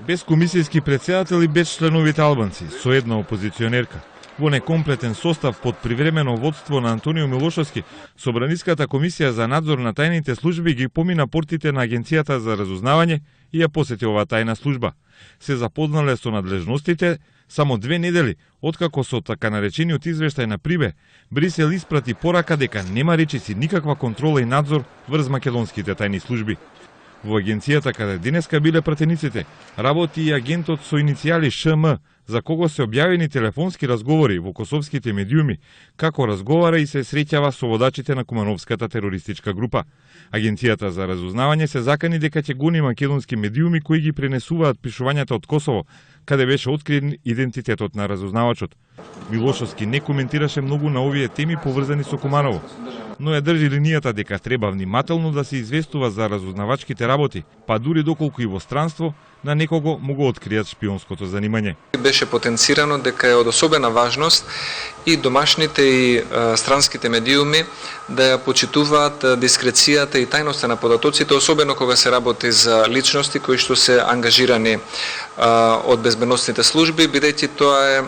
Без комисијски претседател и без членовите албанци, со една опозиционерка. Во некомплетен состав под привремено водство на Антонио Милошовски, Собраниската комисија за надзор на тајните служби ги помина портите на Агенцијата за разузнавање и ја посети оваа тајна служба. Се запознале со надлежностите само 2 недели откако со така наречениот извештај на Прибе, Брисел испрати порака дека нема речиси никаква контрола и надзор врз македонските тајни служби. Во агенцијата каде денеска биле пратениците, работи и агентот со иницијали ШМ, за кого се објавени телефонски разговори во косовските медиуми, како разговара и се среќава со водачите на Кумановската терористичка група. Агенцијата за разузнавање се закани дека ќе гони македонски медиуми кои ги пренесуваат пишувањата од Косово, каде беше открит идентитетот на разузнавачот. Милошовски не коментираше многу на овие теми поврзани со Куманово, но ја држи линијата дека треба внимателно да се известува за разузнавачките работи, па дури доколку и во странство на некого му го откријат шпионското занимање. Беше потенцирано дека е од особена важност и домашните и странските медиуми да ја почитуваат дискрецијата и тајноста на податоците, особено кога се работи за личности кои што се ангажирани од безбедносните служби, бидејќи тоа е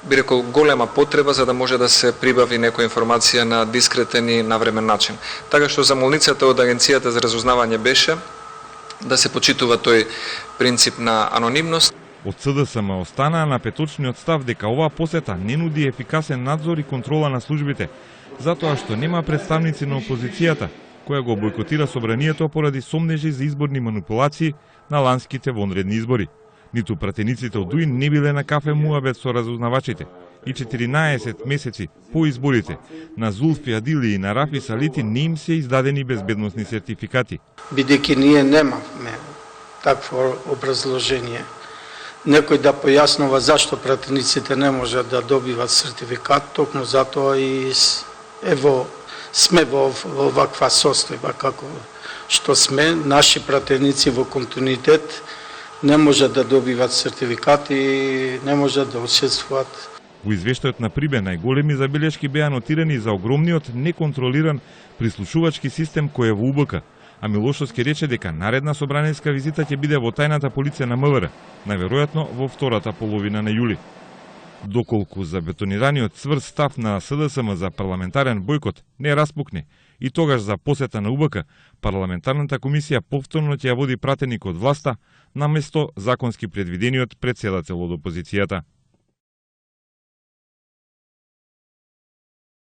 би рекол голема потреба за да може да се прибави некоја информација на дискретен и навремен начин. Така што замолницата од Агенцијата за разузнавање беше да се почитува тој принцип на анонимност. Од СДСМ останаа на петочниот став дека оваа посета не нуди ефикасен надзор и контрола на службите, затоа што нема представници на опозицијата, која го бойкотира собранието поради сомнежи за изборни манипулации на ланските вонредни избори. Ниту пратениците од УИН не биле на кафе муабет со разузнавачите. И 14 месеци по изборите на Зулфи Адили и на Рафи Салити не им се издадени безбедносни сертификати. Бидејќи ние немавме такво образложение, некој да појаснува зашто пратениците не можат да добиват сертификат, токму затоа и сме во оваква состојба како што сме. Наши пратеници во континуитет не можат да добиват сертификати и не можат да учествуваат. Во извештајот на Прибе најголеми забелешки беа нотирани за огромниот неконтролиран прислушувачки систем кој е во УБК, а Милошовски рече дека наредна собраниска визита ќе биде во тајната полиција на МВР, најверојатно во втората половина на јули. Доколку забетонираниот цврст став на СДСМ за парламентарен бојкот не распукне и тогаш за посета на УБК, парламентарната комисија повторно ќе ја води пратеник од власта наместо законски предвидениот претседател од опозицијата.